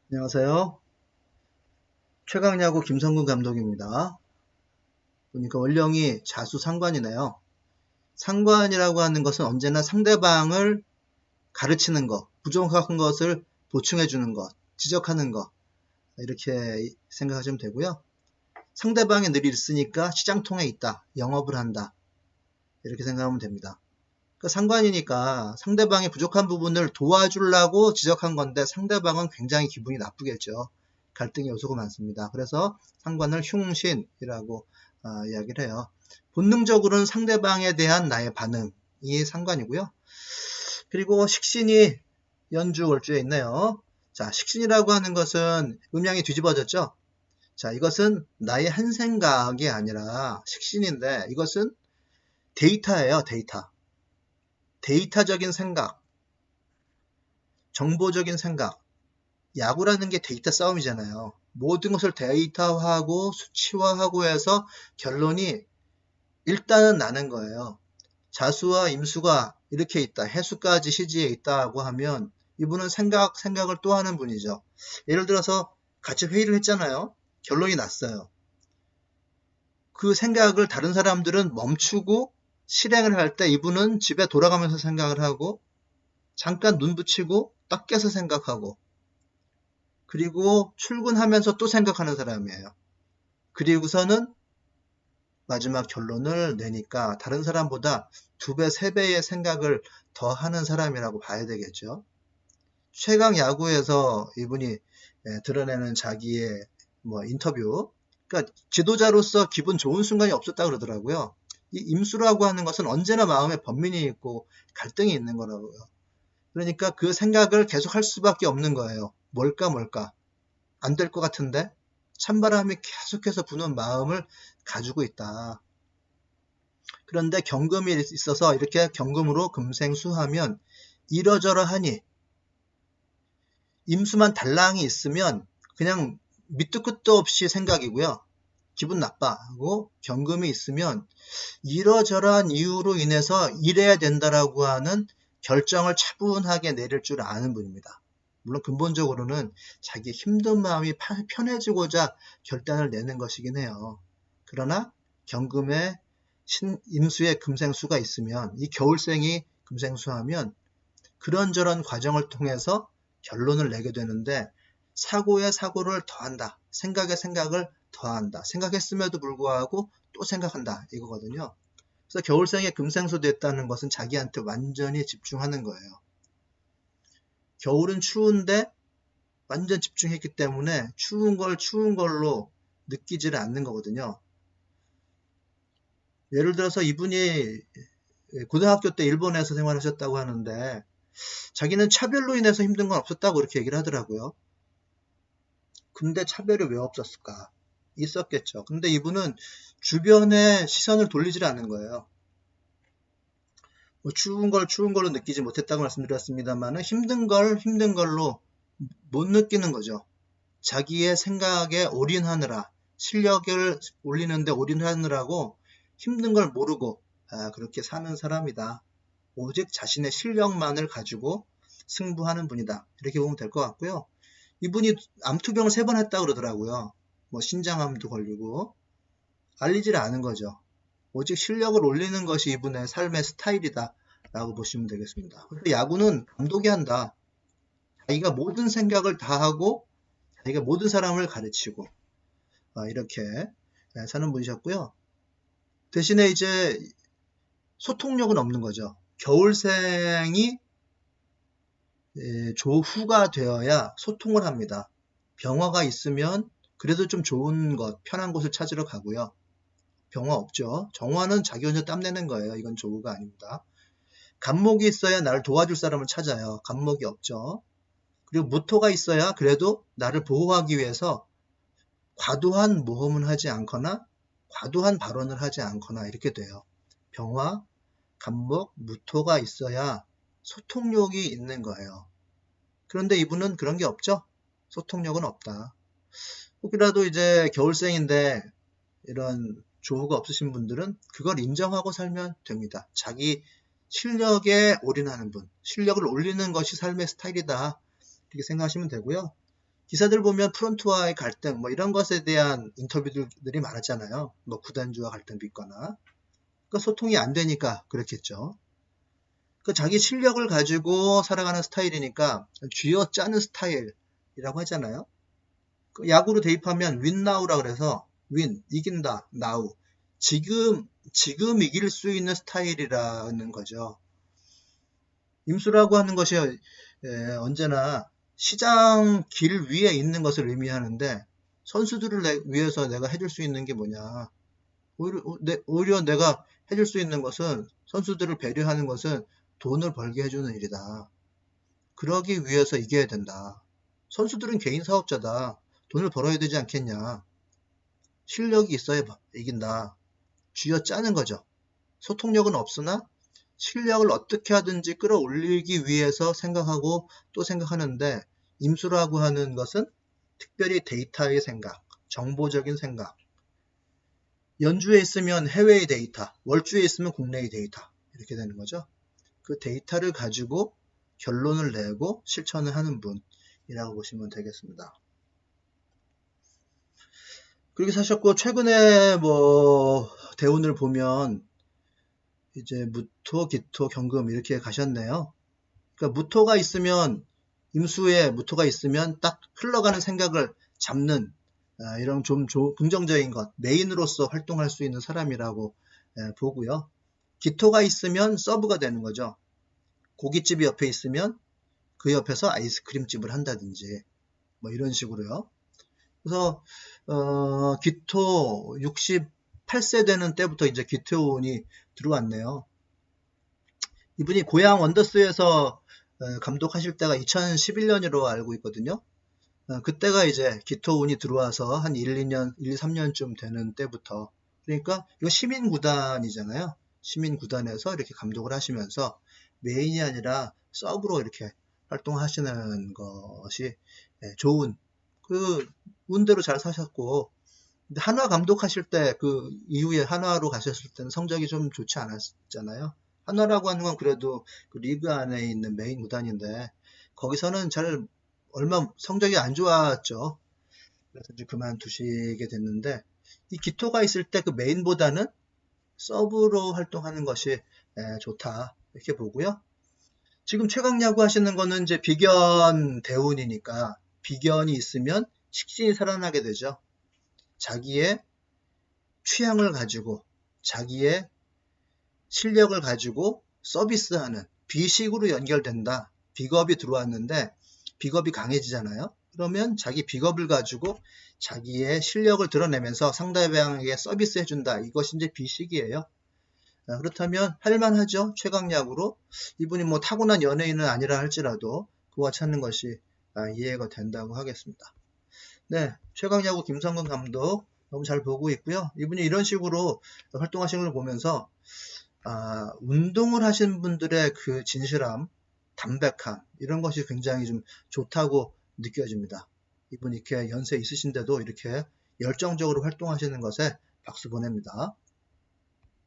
안녕하세요. 최강야구 김성근 감독입니다. 보니까 원령이 자수 상관이네요. 상관이라고 하는 것은 언제나 상대방을 가르치는 것, 부족한 것을 보충해 주는 것, 지적하는 것, 이렇게 생각하시면 되고요. 상대방이 늘 있으니까 시장통에 있다, 영업을 한다, 이렇게 생각하면 됩니다. 그 상관이니까 상대방의 부족한 부분을 도와주려고 지적한 건데 상대방은 굉장히 기분이 나쁘겠죠. 갈등의 요소가 많습니다. 그래서 상관을 흉신이라고 이야기를 해요. 본능적으로는 상대방에 대한 나의 반응이 상관이고요. 그리고 식신이 연주월주에 있네요. 자, 식신이라고 하는 것은 음양이 뒤집어졌죠. 자, 이것은 나의 한 생각이 아니라 식신인데 이것은 데이터예요, 데이터. 데이터적인 생각, 정보적인 생각. 야구라는 게 데이터 싸움이잖아요. 모든 것을 데이터화하고 수치화하고 해서 결론이 일단은 나는 거예요. 자수와 임수가 이렇게 있다. 해수까지 시지에 있다고 하면 이분은 생각을 또 하는 분이죠. 예를 들어서 같이 회의를 했잖아요. 결론이 났어요. 그 생각을 다른 사람들은 멈추고 실행을 할 때 이분은 집에 돌아가면서 생각을 하고 잠깐 눈 붙이고 딱 깨서 생각하고 그리고 출근하면서 또 생각하는 사람이에요. 그리고서는 마지막 결론을 내니까 다른 사람보다 2배, 3배의 생각을 더 하는 사람이라고 봐야 되겠죠. 최강 야구에서 이분이 드러내는 자기의 인터뷰, 그러니까 지도자로서 기분 좋은 순간이 없었다 그러더라고요. 이 임수라고 하는 것은 언제나 마음에 번민이 있고 갈등이 있는 거라고요. 그러니까 그 생각을 계속 할 수밖에 없는 거예요. 뭘까? 안 될 것 같은데? 찬바람이 계속해서 부는 마음을 가지고 있다. 그런데 경금이 있어서 이렇게 경금으로 금생수하면 이러저러하니 임수만 달랑이 있으면 그냥 밑도 끝도 없이 생각이고요. 기분 나빠하고 경금이 있으면 이러저러한 이유로 인해서 이래야 된다라고 하는 결정을 차분하게 내릴 줄 아는 분입니다. 물론 근본적으로는 자기 힘든 마음이 편해지고자 결단을 내는 것이긴 해요. 그러나 경금에 임수의 금생수가 있으면 이 겨울생이 금생수하면 그런저런 과정을 통해서 결론을 내게 되는데 사고에 사고를 더한다. 생각에 생각을 더한다. 생각했음에도 불구하고 또 생각한다. 이거거든요. 그래서 겨울생에 금생수 됐다는 것은 자기한테 완전히 집중하는 거예요. 겨울은 추운데 완전 집중했기 때문에 추운 걸 추운 걸로 느끼지를 않는 거거든요. 예를 들어서 이분이 고등학교 때 일본에서 생활하셨다고 하는데 자기는 차별로 인해서 힘든 건 없었다고 그렇게 얘기를 하더라고요. 근데 차별이 왜 없었을까? 있었겠죠. 근데 이분은 주변에 시선을 돌리질 않은 거예요. 추운 걸 추운 걸로 느끼지 못했다고 말씀드렸습니다만 힘든 걸 힘든 걸로 못 느끼는 거죠. 자기의 생각에 올인하느라 실력을 올리는데 올인하느라고 힘든 걸 모르고 그렇게 사는 사람이다. 오직 자신의 실력만을 가지고 승부하는 분이다. 이렇게 보면 될 것 같고요. 이분이 암투병을 3번 했다 그러더라고요. 신장암도 걸리고 알리지를 않은 거죠. 오직 실력을 올리는 것이 이분의 삶의 스타일이다 라고 보시면 되겠습니다. 그래서 야구는 감독이 한다. 자기가 모든 생각을 다 하고 자기가 모든 사람을 가르치고 이렇게 사는 분이셨고요. 대신에 이제 소통력은 없는 거죠. 겨울생이 조후가 되어야 소통을 합니다. 병화가 있으면 그래도 좀 좋은 것, 편한 곳을 찾으러 가고요. 병화 없죠. 정화는 자기 혼자 땀내는 거예요. 이건 조후가 아닙니다. 간목이 있어야 나를 도와줄 사람을 찾아요. 간목이 없죠. 그리고 무토가 있어야 그래도 나를 보호하기 위해서 과도한 모험을 하지 않거나 과도한 발언을 하지 않거나 이렇게 돼요. 병화, 간목, 무토가 있어야 소통력이 있는 거예요. 그런데 이분은 그런 게 없죠. 소통력은 없다. 혹이라도 이제 겨울생인데 이런 조후가 없으신 분들은 그걸 인정하고 살면 됩니다. 자기 실력에 올인하는 분, 실력을 올리는 것이 삶의 스타일이다. 이렇게 생각하시면 되고요. 기사들 보면 프론트와의 갈등 뭐 이런 것에 대한 인터뷰들이 많았잖아요. 뭐 구단주와 갈등 빚거나. 그 소통이 안 되니까 그렇겠죠. 그 자기 실력을 가지고 살아가는 스타일이니까 쥐어짜는 스타일이라고 하잖아요. 그 야구로 대입하면 윈나우라 그래서 윈 이긴다 나우 지금 이길 수 있는 스타일이라는 거죠. 임수라고 하는 것이 언제나 시장 길 위에 있는 것을 의미하는데 선수들을 위해서 내가 해줄 수 있는 게 뭐냐. 오히려 내가 해줄 수 있는 것은 선수들을 배려하는 것은 돈을 벌게 해주는 일이다. 그러기 위해서 이겨야 된다. 선수들은 개인 사업자다. 돈을 벌어야 되지 않겠냐. 실력이 있어야 이긴다. 쥐어짜는 거죠. 소통력은 없으나 실력을 어떻게 하든지 끌어올리기 위해서 생각하고 또 생각하는데 임수라고 하는 것은 특별히 데이터의 생각, 정보적인 생각. 연주에 있으면 해외의 데이터, 월주에 있으면 국내의 데이터 이렇게 되는 거죠. 그 데이터를 가지고 결론을 내고 실천을 하는 분이라고 보시면 되겠습니다. 그렇게 사셨고 최근에 뭐 대운을 보면 이제 무토, 기토, 경금 이렇게 가셨네요. 그러니까 무토가 있으면 임수에 무토가 있으면 딱 흘러가는 생각을 잡는 이런 좀 긍정적인 것, 메인으로서 활동할 수 있는 사람이라고 보고요. 기토가 있으면 서브가 되는 거죠. 고깃집이 옆에 있으면 그 옆에서 아이스크림집을 한다든지 뭐 이런 식으로요. 그래서 기토 68세 되는 때부터 이제 기토운이 들어왔네요. 이분이 고향 원더스에서 감독하실 때가 2011년으로 알고 있거든요. 그때가 이제 기토운이 들어와서 한 1, 2년, 1, 2, 3년쯤 되는 때부터 그러니까 이거 시민구단이잖아요. 시민구단에서 이렇게 감독을 하시면서 메인이 아니라 서브로 이렇게 활동하시는 것이 좋은 그 운대로 잘 사셨고 한화 감독하실 때 그 이후에 한화로 가셨을 때는 성적이 좀 좋지 않았잖아요. 한화라고 하는 건 그래도 그 리그 안에 있는 메인 구단인데 거기서는 잘 얼마 성적이 안 좋았죠. 그래서 이제 그만두시게 됐는데 이 기토가 있을 때 그 메인보다는 서브로 활동하는 것이 좋다 이렇게 보고요. 지금 최강야구 하시는 거는 이제 비견 대운이니까 비견이 있으면 식신이 살아나게 되죠. 자기의 취향을 가지고 자기의 실력을 가지고 서비스하는 비식으로 연결된다. 비겁이 들어왔는데 비겁이 강해지잖아요. 그러면 자기 비겁을 가지고 자기의 실력을 드러내면서 상대방에게 서비스해준다. 이것이 이제 비식이에요. 그렇다면 할만하죠. 최강약으로. 이분이 뭐 타고난 연예인은 아니라 할지라도 그와 찾는 것이 이해가 된다고 하겠습니다. 네, 최강야구 김성근 감독 너무 잘 보고 있고요. 이분이 이런 식으로 활동하시는 걸 보면서 운동을 하시는 분들의 그 진실함, 담백함 이런 것이 굉장히 좀 좋다고 느껴집니다. 이분 이렇게 연세 있으신데도 이렇게 열정적으로 활동하시는 것에 박수 보냅니다.